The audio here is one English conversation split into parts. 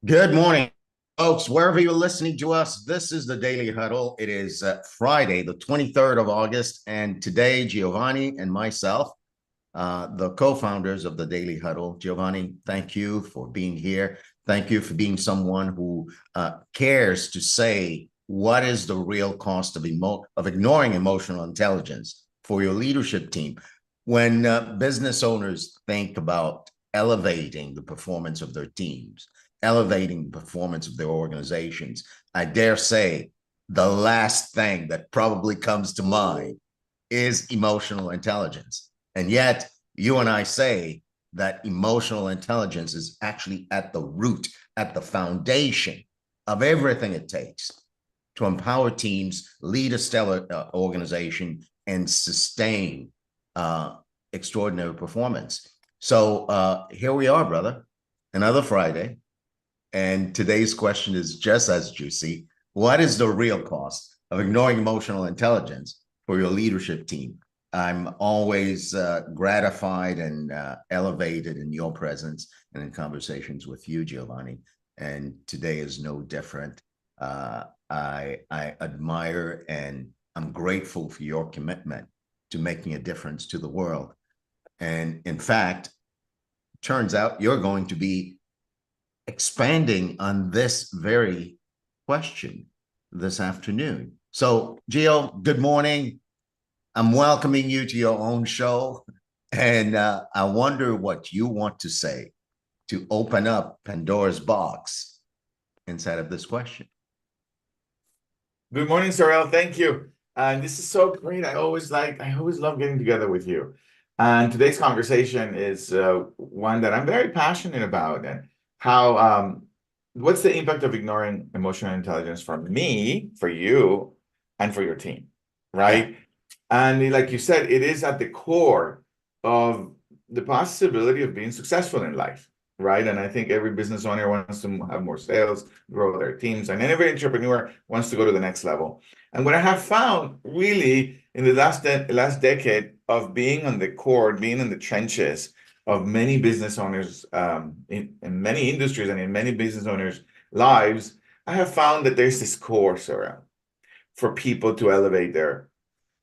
Good morning, folks. Wherever you're listening to us, this is the Daily Huddle. It is Friday, the 23rd of August, and today, Giovanni and myself, the co-founders of the Daily Huddle. Giovanni, thank you for being here. Thank you for being someone who cares to say what is the real cost of ignoring emotional intelligence for your leadership team. When business owners think about elevating the performance of their teams, elevating the performance of their organizations, I dare say the last thing that probably comes to mind is emotional intelligence. And yet you and I say that emotional intelligence is actually at the root, at the foundation of everything it takes to empower teams, lead a stellar organization, and sustain extraordinary performance. So here we are, brother, another Friday. And today's question is just as juicy. What is the real cost of ignoring emotional intelligence for your leadership team? I'm always gratified and elevated in your presence and in conversations with you, Giovanni. And today is no different. I admire and I'm grateful for your commitment to making a difference to the world. And in fact, turns out you're going to be expanding on this very question this afternoon. So, Gio, good morning. I'm welcoming you to your own show. And I wonder what you want to say to open up Pandora's box inside of this question. Good morning, Sorrel. Thank you. And this is so great. I always love getting together with you. And today's conversation is one that I'm very passionate about. And how what's the impact of ignoring emotional intelligence for me, for you, and for your team, right? Yeah. And like you said, it is at the core of the possibility of being successful in life, right? And I think every business owner wants to have more sales, grow their teams, and every entrepreneur wants to go to the next level. And what I have found really in the last decade of being on the court, being in the trenches of many business owners in many industries and in many business owners' lives, I have found that there's this course around for people to elevate their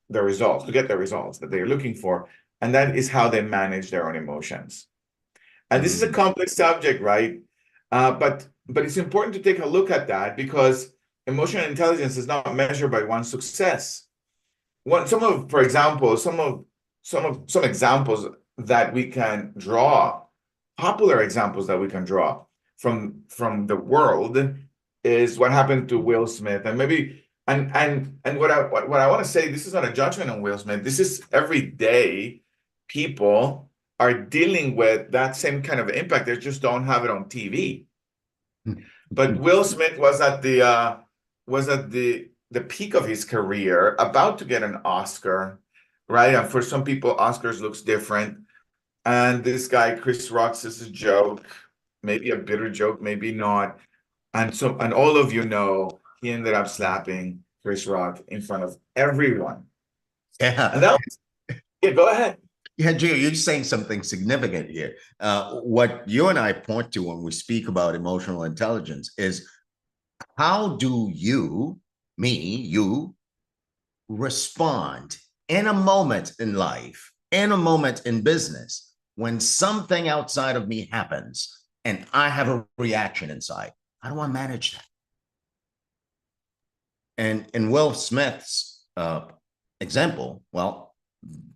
results, to get the results that they're looking for. And that is how they manage their own emotions. And this is a complex subject, right? But it's important to take a look at that because emotional intelligence is not measured by one's success. Some examples that we can draw, popular examples that we can draw from the world is what happened to Will Smith. And maybe and what I want to say, this is not a judgment on Will Smith. This is every day people are dealing with that same kind of impact. They just don't have it on TV. But Will Smith was at the peak of his career, about to get an Oscar, right? And for some people, Oscars looks different. And this guy, Chris Rock, says a joke, maybe a bitter joke, maybe not. And all of you know, he ended up slapping Chris Rock in front of everyone. Yeah. And go ahead. Yeah, Gio, you're saying something significant here. What you and I point to when we speak about emotional intelligence is how do you respond in a moment in life, in a moment in business, when something outside of me happens and I have a reaction inside? How do I manage that? And in Will Smith's example, well,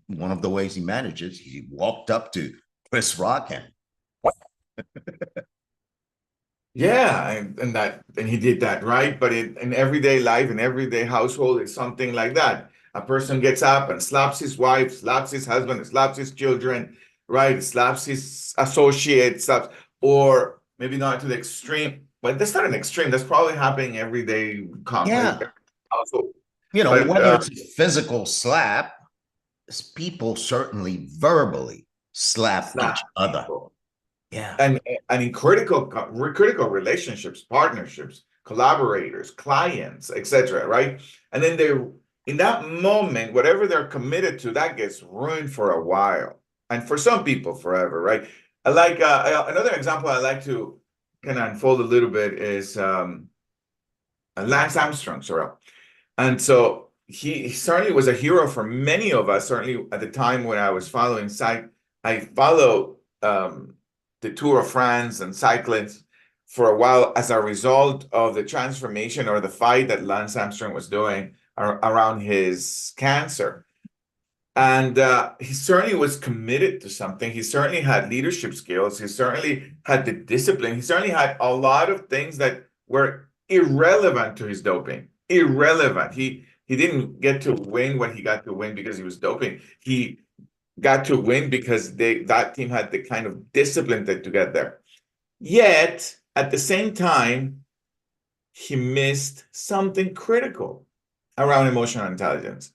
one of the ways he manages, he walked up to Chris Rock and yeah, and he did that, right? But in everyday life, in everyday household, it's something like that. A person gets up and slaps his wife, slaps his husband, slaps his children, right? Slaps his associates, or maybe not to the extreme, but that's not an extreme. That's probably happening every day. Yeah. Household. Whether it's a physical slap people certainly verbally slap Slap each other. people. Yeah. And in critical relationships, partnerships, collaborators, clients, etc., right? And then they in that moment, whatever they're committed to, that gets ruined for a while, and for some people forever, right? I like another example I like to kind of unfold a little bit is Lance Armstrong, sorry. And so he certainly was a hero for many of us. Certainly at the time when I was following I followed the Tour of France and cyclists for a while as a result of the transformation or the fight that Lance Armstrong was doing around his cancer. And he certainly was committed to something. He certainly had leadership skills. He certainly had the discipline. He certainly had a lot of things that were irrelevant to his doping. Irrelevant. He didn't get to win what he got to win because he was doping. He got to win because that team had the kind of discipline to get there. Yet, at the same time, he missed something critical around emotional intelligence.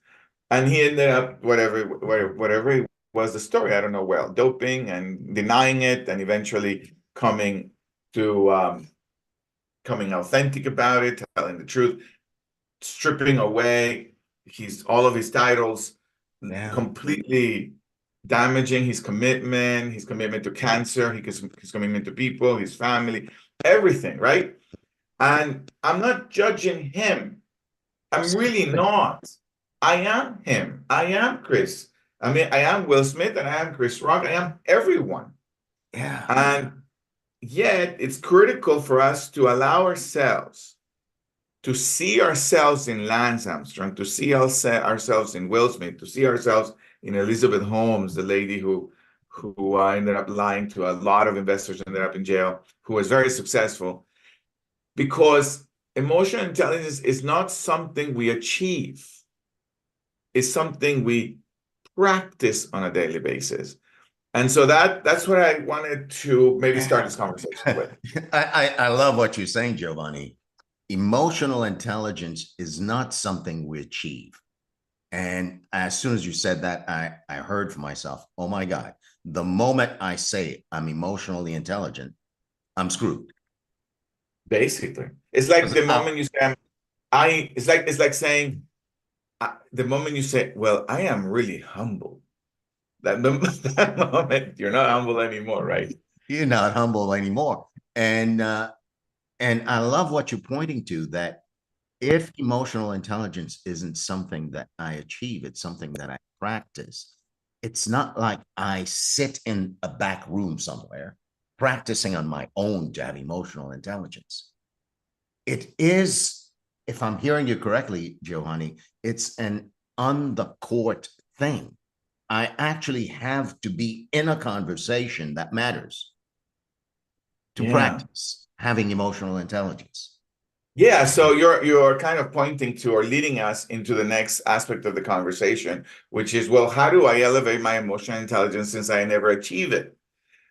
And he ended up whatever was the story. I don't know, well, doping and denying it, and eventually coming authentic about it, telling the truth, stripping away all of his titles, Yeah. completely damaging his commitment to cancer, his commitment to people, his family, everything, right? And I'm not judging him. I'm really not. I am him. I am Chris. I mean, I am Will Smith and I am Chris Rock. I am everyone. Yeah. And yet, it's critical for us to allow ourselves to see ourselves in Lance Armstrong, to see ourselves in Will Smith, to see ourselves in Elizabeth Holmes, the lady who ended up lying to a lot of investors, ended up in jail, who was very successful, because emotional intelligence is not something we achieve. It's something we practice on a daily basis. And so that's what I wanted to maybe start this conversation with. I love what you're saying, Giovanni. Emotional intelligence is not something we achieve. And as soon as you said that, I heard for myself, oh my God, the moment I say I'm emotionally intelligent, I'm screwed. Basically, it's like the moment you say, it's like saying, the moment you say, well, I am really humble. That moment, you're not humble anymore, right? You're not humble anymore. And I love what you're pointing to, that if emotional intelligence isn't something that I achieve, it's something that I practice. It's not like I sit in a back room somewhere practicing on my own to have emotional intelligence. It is, if I'm hearing you correctly, Giovanni, it's an on the court thing. I actually have to be in a conversation that matters to Yeah. practice having emotional intelligence. Yeah, so you're kind of pointing to or leading us into the next aspect of the conversation, which is, well, how do I elevate my emotional intelligence since I never achieve it,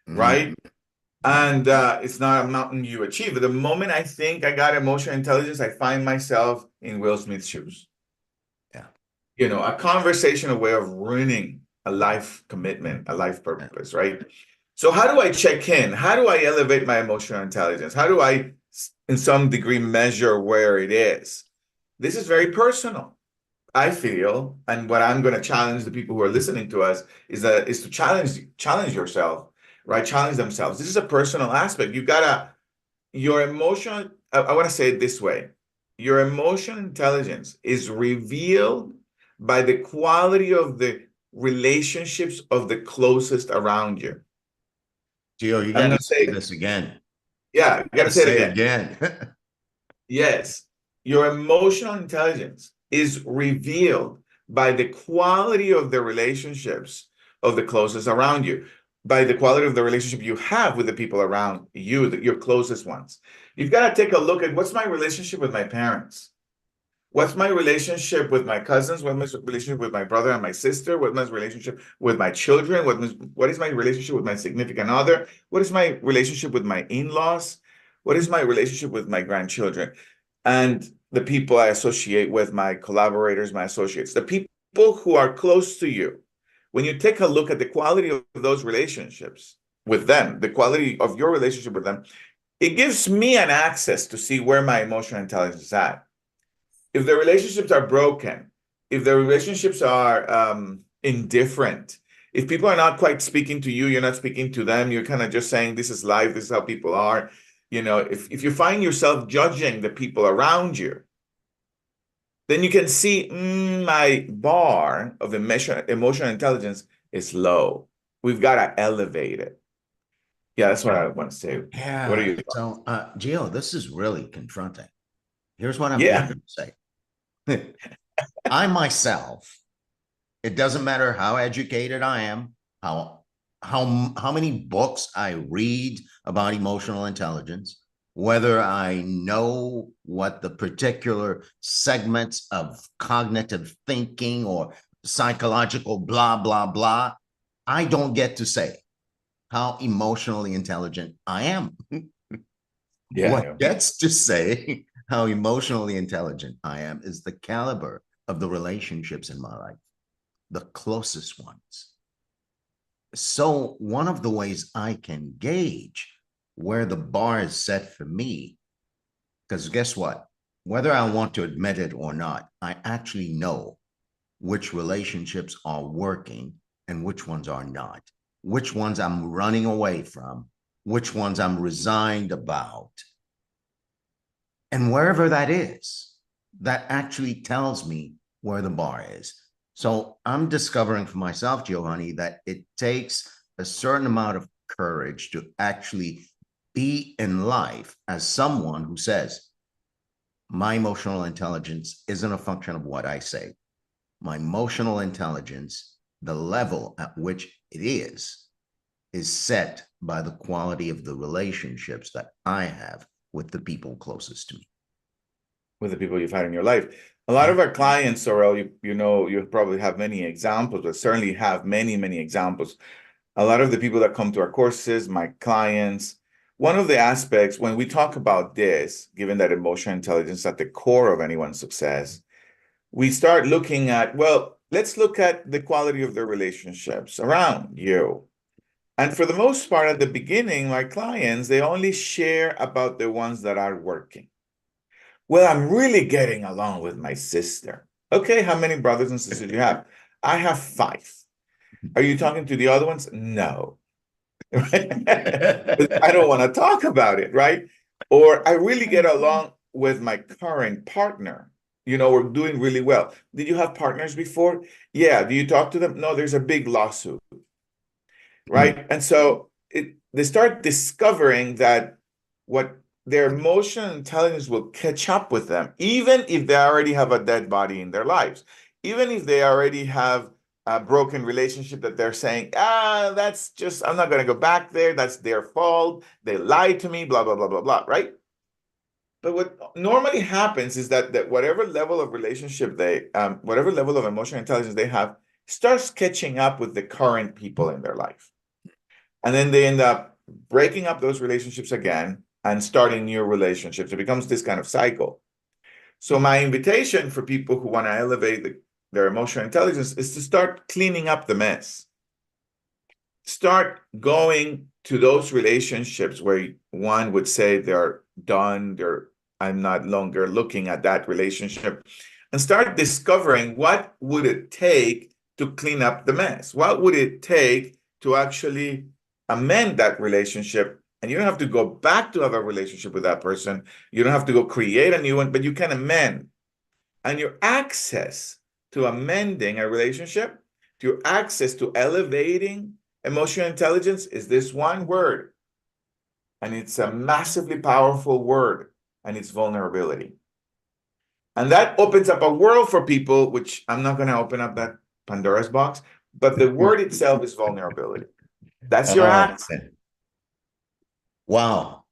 right? Mm-hmm. And it's not a mountain you achieve. But the moment I think I got emotional intelligence, I find myself in Will Smith's shoes. Yeah. A conversational way of ruining a life commitment, a life purpose, right? So how do I check in? How do I elevate my emotional intelligence? How do I, in some degree, measure where it is? This is very personal, I feel, and what I'm going to challenge the people who are listening to us is to challenge yourself, right? Challenge themselves. This is a personal aspect. Your emotional, I want to say it this way. Your emotional intelligence is revealed by the quality of the relationships of the closest around you. Gio, you I'm got going to to say say, this again. yeah, I got Got to to say it say it again. again. Yes, your emotional intelligence is revealed by the quality of the relationships of the closest around you, by the quality of the relationship you have with the people around you, your closest ones. You've got to take a look at, what's my relationship with my parents? What's my relationship with my cousins? What's my relationship with my brother and my sister? What's my relationship with my children? What is my relationship with my significant other? What is my relationship with my in-laws? What is my relationship with my grandchildren? And the people I associate with, my collaborators, my associates, the people who are close to you. when you take a look at the quality of those relationships with them, the quality of your relationship with them, it gives me an access to see where my emotional intelligence is at. If the relationships are broken, if the relationships are indifferent, if people are not quite speaking to you, you're not speaking to them, you're kind of just saying, this is life, this is how people are. You know, if you find yourself judging the people around you, then you can see my bar of emotional intelligence is low. We've got to elevate it. Yeah, that's what I want to say. What are Yeah. you? So, Gio, this is really confronting. Here's what I'm Yeah, going to say. I myself, it doesn't matter how educated I am, how many books I read about emotional intelligence, whether I know what the particular segments of cognitive thinking or psychological blah blah blah, I don't get to say how emotionally intelligent I am. yeah. What gets to say how emotionally intelligent I am is the caliber of the relationships in my life, the closest ones. So, one of the ways I can gauge where the bar is set for me, because guess what? Whether I want to admit it or not, I actually know which relationships are working and which ones are not, which ones I'm running away from, which ones I'm resigned about. And wherever that is, that actually tells me where the bar is. So I'm discovering for myself, Giovanni, that it takes a certain amount of courage to actually be in life as someone who says, my emotional intelligence isn't a function of what I say. My emotional intelligence, the level at which it is set by the quality of the relationships that I have with the people closest to me. With the people you've had in your life. A lot of our clients, Sorel, you know, you probably have many examples, but certainly have many, many examples. A lot of the people that come to our courses, my clients, one of the aspects when we talk about this, given that emotional intelligence is at the core of anyone's success, we start looking at, well, let's look at the quality of the relationships around you. And for the most part, at the beginning, my clients, they only share about the ones that are working. Well, I'm really getting along with my sister. Okay, how many brothers and sisters do you have? I have 5. Are you talking to the other ones? No. I don't want to talk about it, right? Or I really get along with my current partner. You know, we're doing really well. Did you have partners before? Yeah. Do you talk to them? No, there's a big lawsuit, right? And so they start discovering that what their emotional intelligence will catch up with them, even if they already have a dead body in their lives, even if they already have a broken relationship that they're saying, that's just, I'm not going to go back there. That's their fault. They lied to me, blah, blah, blah, blah, blah, right? But what normally happens is that whatever level of relationship whatever level of emotional intelligence they have starts catching up with the current people in their life. And then they end up breaking up those relationships again and starting new relationships. It becomes this kind of cycle. So my invitation for people who want to elevate their emotional intelligence is to start cleaning up the mess. Start going to those relationships where one would say they're done, I'm not longer looking at that relationship, and start discovering what would it take to clean up the mess? What would it take to actually amend that relationship? And you don't have to go back to have a relationship with that person. You don't have to go create a new one, but you can amend. And your access to amending a relationship, to your access to elevating emotional intelligence is this one word. And it's a massively powerful word, and it's vulnerability. And that opens up a world for people, which I'm not going to open up that Pandora's box, but the word itself is vulnerability. That's your Oh, access. wow.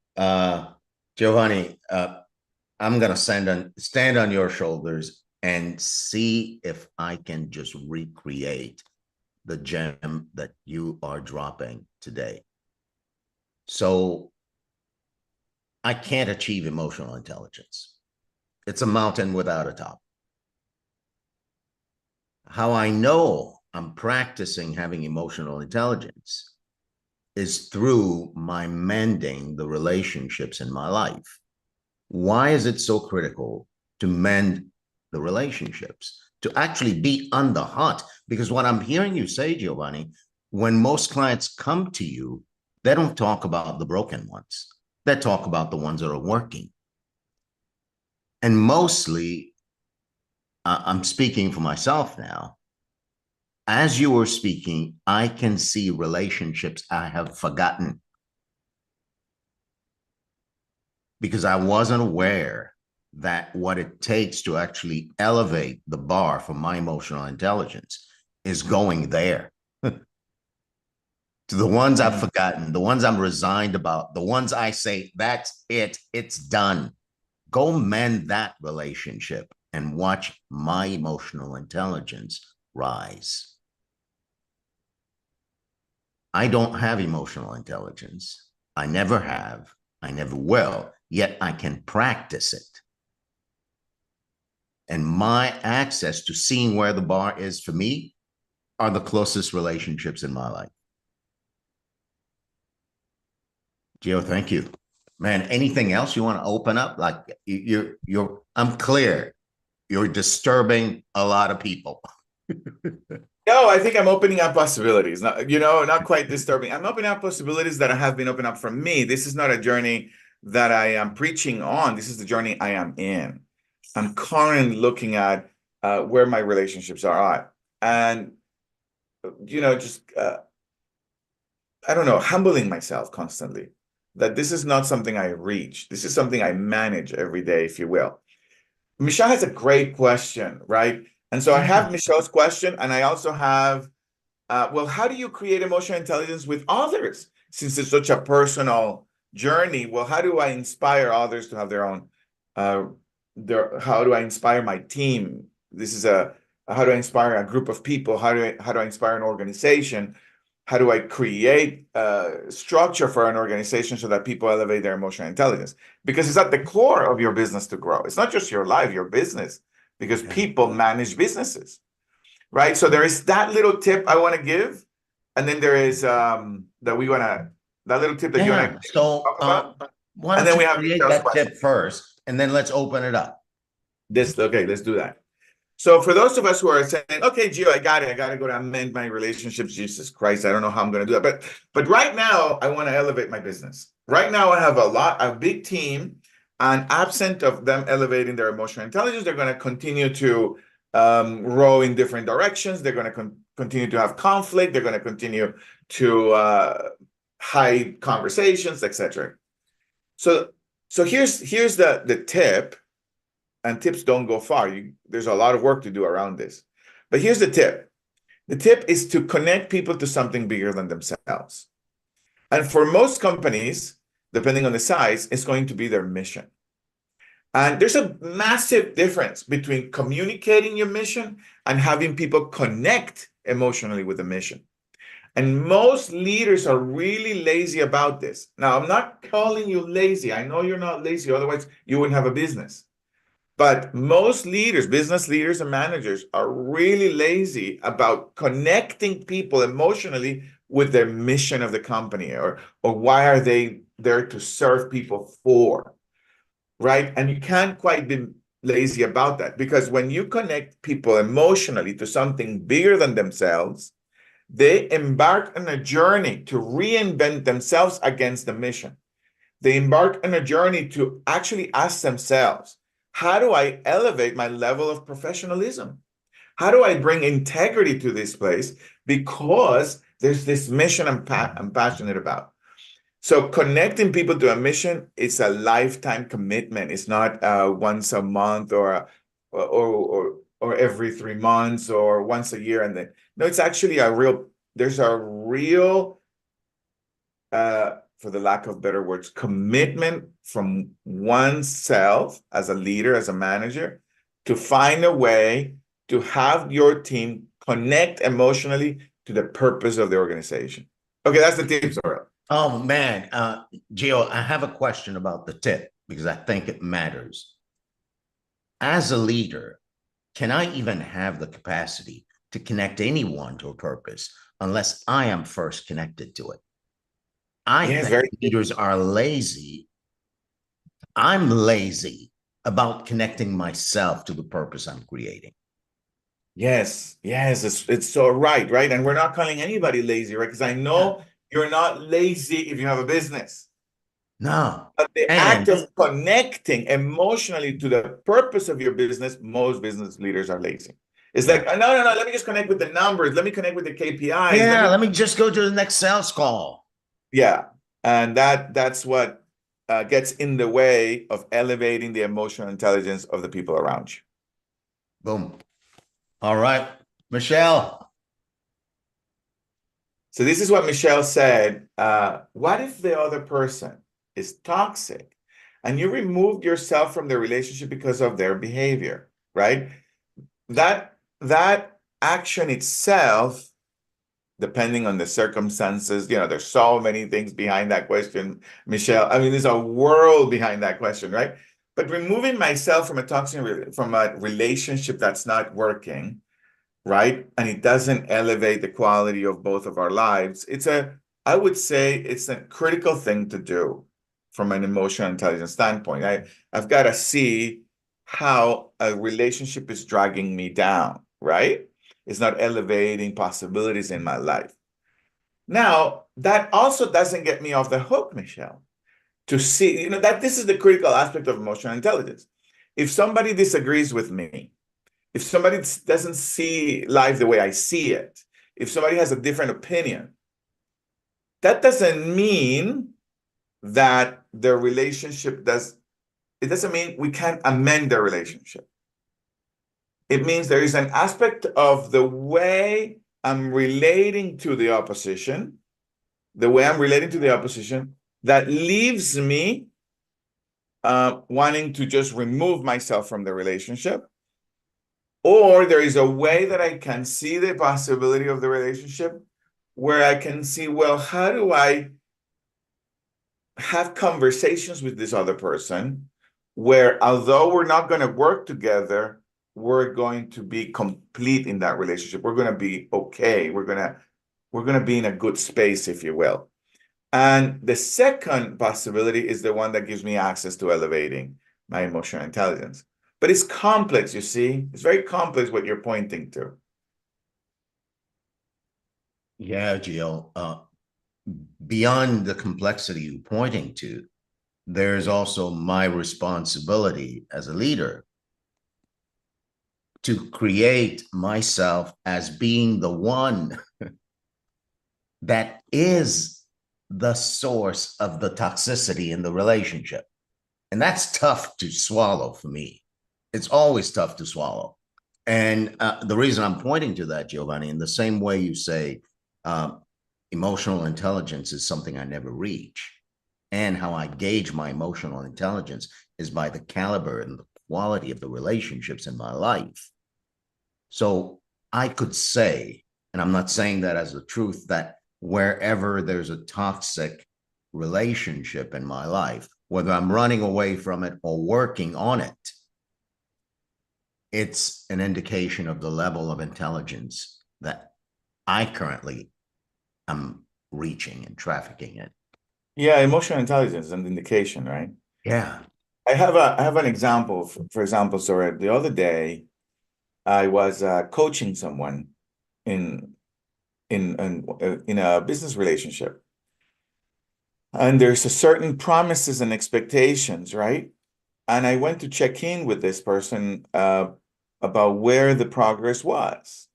Giovanni, I'm going to stand on your shoulders and see if I can just recreate the gem that you are dropping today. So I can't achieve emotional intelligence. It's a mountain without a top. How I know I'm practicing having emotional intelligence is through my mending the relationships in my life. Why is it so critical to mend the relationships, to actually be on the hunt? Because what I'm hearing you say, Giovanni, when most clients come to you, they don't talk about the broken ones. They talk about the ones that are working. And mostly, I'm speaking for myself now. As you were speaking, I can see relationships I have forgotten because I wasn't aware that what it takes to actually elevate the bar for my emotional intelligence is going there. To the ones I've forgotten, the ones I'm resigned about, the ones I say, that's it, it's done. Go mend that relationship and watch my emotional intelligence rise. I don't have emotional intelligence. I never have. I never will. Yet I can practice it. And my access to seeing where the bar is for me are the closest relationships in my life. Gio, thank you. Man, anything else you want to open up? Like I'm clear. You're disturbing a lot of people. No, I think I'm opening up possibilities. Not, not quite disturbing. I'm opening up possibilities that have been opened up for me. This is not a journey that I am preaching on. This is the journey I am in. I'm currently looking at where my relationships are at, and just I don't know, humbling myself constantly. That this is not something I reach. This is something I manage every day, if you will. Michelle has a great question, right? And so I have Michelle's question, and I also have well, how do you create emotional intelligence with others? Since it's such a personal journey, well, how do I inspire others to have their own, how do I inspire my team? This is how do I inspire a group of people? How do I inspire an organization? How do I create a structure for an organization so that people elevate their emotional intelligence? Because it's at the core of your business to grow. It's not just your life, your business, because people manage businesses. Right. So there is that little tip I want to give. And then there is that little tip that you and I So talk about. why And don't then you we have create Michelle's that question. tip first, and then let's open it up. Okay, let's do that. So for those of us who are saying, okay, Gio, I got it. I got to go to amend my relationships. Jesus Christ, I don't know how I'm going to do that. But right now, I want to elevate my business. Right now, I have a big team, and absent of them elevating their emotional intelligence, they're going to continue to row in different directions. They're going to continue to have conflict. They're going to continue to hide conversations, etc. So here's the tip, and tips don't go far. There's a lot of work to do around this. But here's the tip. The tip is to connect people to something bigger than themselves. And for most companies, depending on the size, it's going to be their mission. And there's a massive difference between communicating your mission and having people connect emotionally with the mission. And most leaders are really lazy about this. Now, I'm not calling you lazy. I know you're not lazy, otherwise you wouldn't have a business. But most leaders, business leaders and managers, are really lazy about connecting people emotionally with their mission of the company, or why are they there to serve people for, right? And you can't quite be lazy about that, because when you connect people emotionally to something bigger than themselves, they embark on a journey to reinvent themselves against the mission. They embark on a journey to actually ask themselves, how do I elevate my level of professionalism? How do I bring integrity to this place? Because there's this mission I'm passionate about. So connecting people to a mission is a lifetime commitment. It's not once a month or every 3 months or once a year. And then, no, it's actually there's a real for the lack of better words, commitment from oneself as a leader, as a manager, to find a way to have your team connect emotionally to the purpose of the organization. Okay, that's the tip, Sorrel. Oh man, Gio, I have a question about the tip because I think it matters. As a leader, can I even have the capacity to connect anyone to a purpose unless I am first connected to it. I Yes, think very. leaders are lazy. I'm lazy about connecting myself to the purpose I'm creating. Yes, it's so right? And we're not calling anybody lazy, right? Because I Yeah. know you're not lazy if you have a business. No. But the act And of connecting emotionally to the purpose of your business, most business leaders are lazy. It's yeah. like, no, let me just connect with the numbers. Let me connect with the KPIs. Let Yeah, me, let me just go to the next sales call. yeah. And that's what gets in the way of elevating the emotional intelligence of the people around you. Boom. All right. Michelle. So this is what Michelle said. What if the other person is toxic and you removed yourself from the relationship because of their behavior, right? That action itself, depending on the circumstances, there's so many things behind that question, Michelle. I mean, there's a world behind that question, right? But removing myself from from a relationship that's not working, right? And it doesn't elevate the quality of both of our lives. I would say it's a critical thing to do from an emotional intelligence standpoint. I've got to see how a relationship is dragging me down, right? It's not elevating possibilities in my life. Now, that also doesn't get me off the hook, Michelle, to see, that this is the critical aspect of emotional intelligence. If somebody disagrees with me, if somebody doesn't see life the way I see it, if somebody has a different opinion, that doesn't mean that the relationship it doesn't mean we can't amend the relationship. It means there is an aspect of the way I'm relating to the opposition, that leaves me wanting to just remove myself from the relationship. Or there is a way that I can see the possibility of the relationship where I can see, well, how do I have conversations with this other person where, although we're not going to work together, we're going to be complete in that relationship. We're going to be okay. We're going to be in a good space, if you will. And the second possibility is the one that gives me access to elevating my emotional intelligence. But it's complex, you see. It's very complex what you're pointing to. Yeah, Gio. Beyond the complexity you're pointing to, there's also my responsibility as a leader to create myself as being the one that is the source of the toxicity in the relationship. And that's tough to swallow for me. It's always tough to swallow. And the reason I'm pointing to that, Giovanni, in the same way you say emotional intelligence is something I never reach, and how I gauge my emotional intelligence is by the caliber and the quality of the relationships in my life. So I could say, and I'm not saying that as a truth, that wherever there's a toxic relationship in my life, whether I'm running away from it or working on it, it's an indication of the level of intelligence that I currently am reaching and trafficking in. Yeah, emotional intelligence is an indication, right? Yeah. I have an example. For example, so the other day I was coaching someone in in a business relationship, and there's a certain promises and expectations, right? And I went to check in with this person about where the progress was.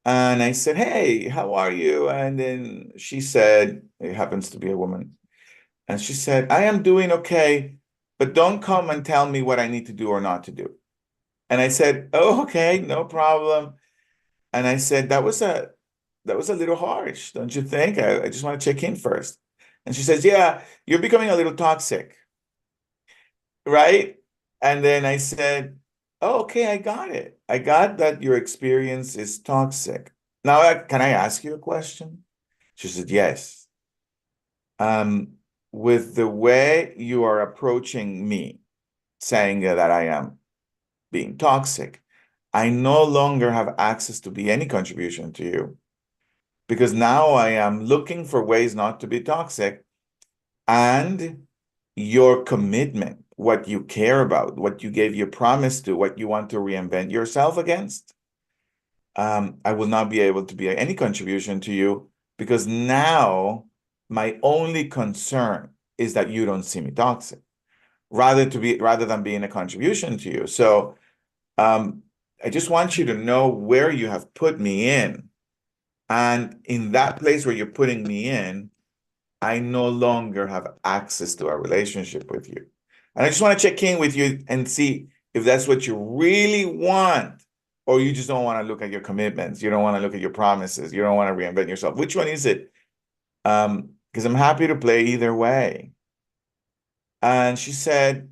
And I said, "Hey, how are you?" And then she said, it happens to be a woman, and she said, "I am doing okay, but don't come and tell me what I need to do or not to do." And I said, "Oh, okay, no problem." And I said, that was a little harsh, don't you think? I just want to check in first. And she says, "Yeah, you're becoming a little toxic, right?" And then I said, "Oh, okay, I got it. I got that your experience is toxic. Now, can I ask you a question?" She said, "Yes." Um, with the way you are approaching me, saying that I am being toxic, I no longer have access to be any contribution to you because now I am looking for ways not to be toxic. And your commitment, what you care about, what you gave your promise to, what you want to reinvent yourself against, I will not be able to be any contribution to you because now my only concern is that you don't see me toxic, rather than being a contribution to you. So I just want you to know where you have put me in. And in that place where you're putting me in, I no longer have access to our relationship with you. And I just want to check in with you and see if that's what you really want, or you just don't want to look at your commitments. You don't want to look at your promises. You don't want to reinvent yourself. Which one is it? Because I'm happy to play either way. And she said,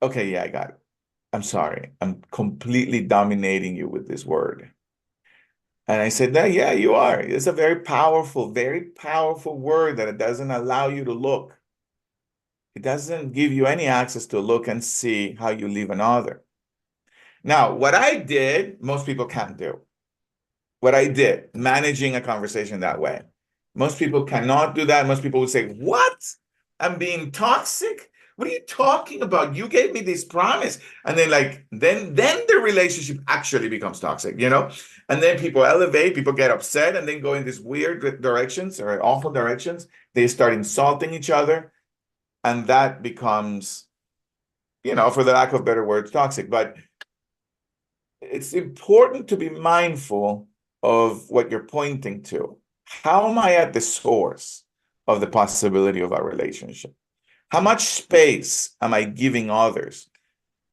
okay, yeah, I got it. I'm sorry. I'm completely dominating you with this word. And I said, no, yeah, you are. It's a very powerful word that it doesn't allow you to look. It doesn't give you any access to look and see how you leave another. Now, what I did, most people can't do. What I did, managing a conversation that way. Most people cannot do that. Most people would say, what? I'm being toxic? What are you talking about? You gave me this promise. And then the relationship actually becomes toxic, you know? And then people elevate, people get upset, and then go in these weird directions or awful directions. They start insulting each other. And that becomes, for the lack of better words, toxic. But it's important to be mindful of what you're pointing to. How am I at the source of the possibility of our relationship? How much space am I giving others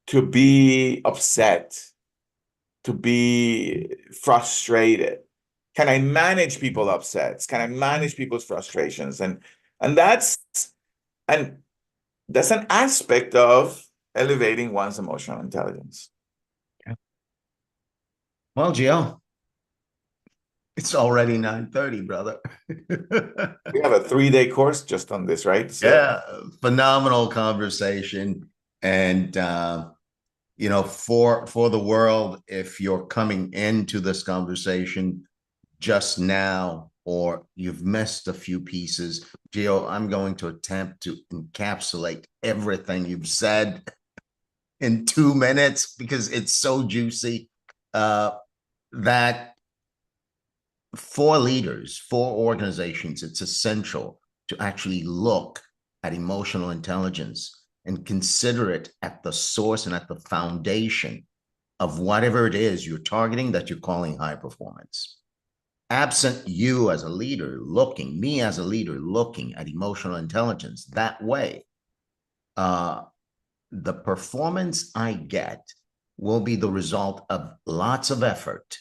to be upset, to be frustrated? Can I manage people's upsets? Can I manage people's frustrations? And that's an aspect of elevating one's emotional intelligence. Well, Gio, it's already 9:30, brother. We have a 3-day course just on this, right? So Yeah, phenomenal conversation. And for the world, if you're coming into this conversation just now or you've missed a few pieces, Gio, I'm going to attempt to encapsulate everything you've said in 2 minutes because it's so juicy that for leaders, for organizations, it's essential to actually look at emotional intelligence and consider it at the source and at the foundation of whatever it is you're targeting that you're calling high performance. Absent you as a leader looking, me as a leader looking at emotional intelligence that way, the performance I get will be the result of lots of effort,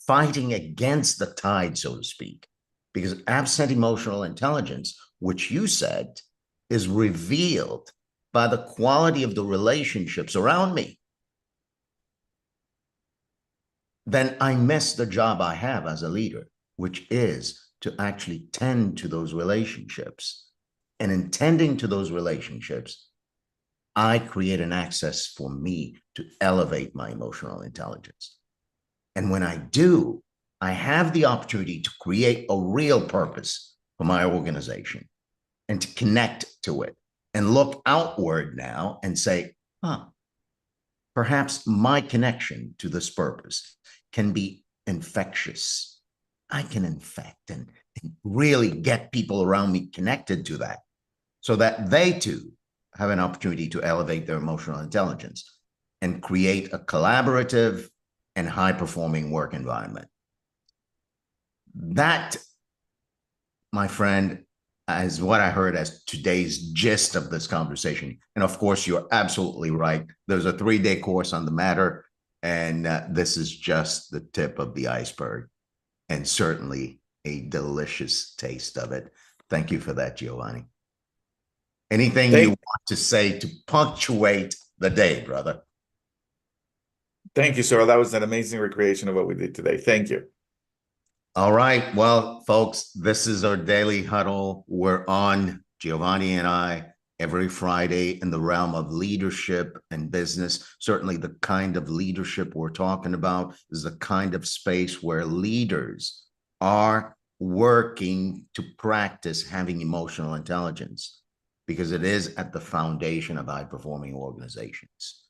fighting against the tide, so to speak, because absent emotional intelligence, which you said, is revealed by the quality of the relationships around me, then I miss the job I have as a leader, which is to actually tend to those relationships. And in tending to those relationships, I create an access for me to elevate my emotional intelligence. And when I do, I have the opportunity to create a real purpose for my organization and to connect to it and look outward now and say, perhaps my connection to this purpose can be infectious. I can infect and really get people around me connected to that so that they too have an opportunity to elevate their emotional intelligence and create a collaborative and high-performing work environment. That, my friend, is what I heard as today's gist of this conversation. And of course, you're absolutely right. There's a 3-day course on the matter, and this is just the tip of the iceberg, and certainly a delicious taste of it. Thank you for that, Giovanni. Anything you want to say to punctuate the day, brother? Thank you, sir. That was an amazing recreation of what we did today. Thank you. All right. Well, folks, this is our daily huddle. We're on, Giovanni and I, every Friday in the realm of leadership and business. Certainly the kind of leadership we're talking about is the kind of space where leaders are working to practice having emotional intelligence, because it is at the foundation of high-performing organizations.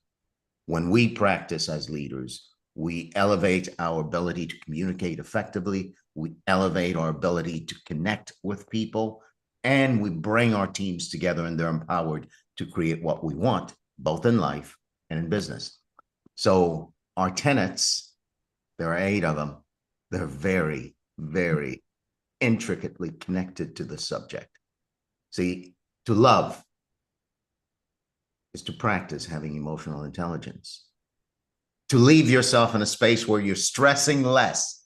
When we practice as leaders, we elevate our ability to communicate effectively, we elevate our ability to connect with people, and we bring our teams together and they're empowered to create what we want, both in life and in business. So our tenets, there are 8 of them. They're very, very intricately connected to the subject. See, to love is to practice having emotional intelligence. To leave yourself in a space where you're stressing less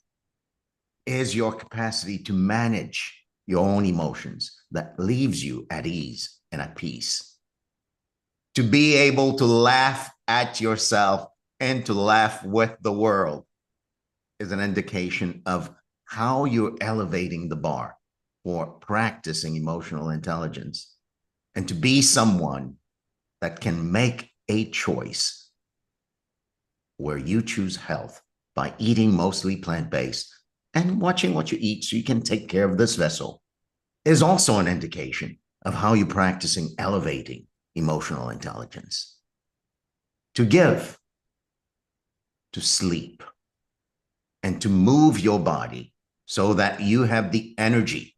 is your capacity to manage your own emotions that leaves you at ease and at peace. To be able to laugh at yourself and to laugh with the world is an indication of how you're elevating the bar for practicing emotional intelligence. And to be someone that can make a choice where you choose health by eating mostly plant-based and watching what you eat so you can take care of this vessel is also an indication of how you're practicing elevating emotional intelligence. To give, to sleep, and to move your body so that you have the energy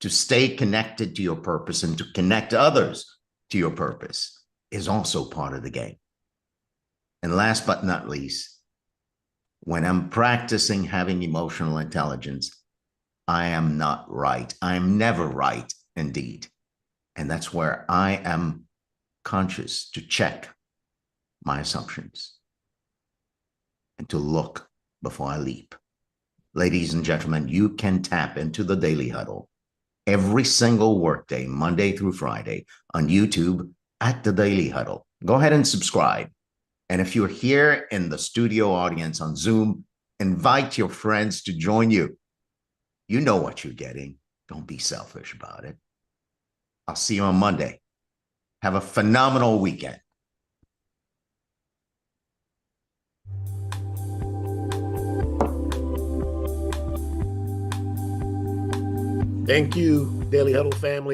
to stay connected to your purpose and to connect others to your purpose is also part of the game. And last but not least, when I'm practicing having emotional intelligence, I am not right. I'm never right, indeed. And that's where I am conscious to check my assumptions and to look before I leap. Ladies and gentlemen, you can tap into the Daily Huddle every single workday, Monday through Friday, on YouTube at the Daily Huddle. Go ahead and subscribe. And if you're here in the studio audience on Zoom, invite your friends to join you. You know what you're getting. Don't be selfish about it. I'll see you on Monday. Have a phenomenal weekend. Thank you, Daily Huddle family.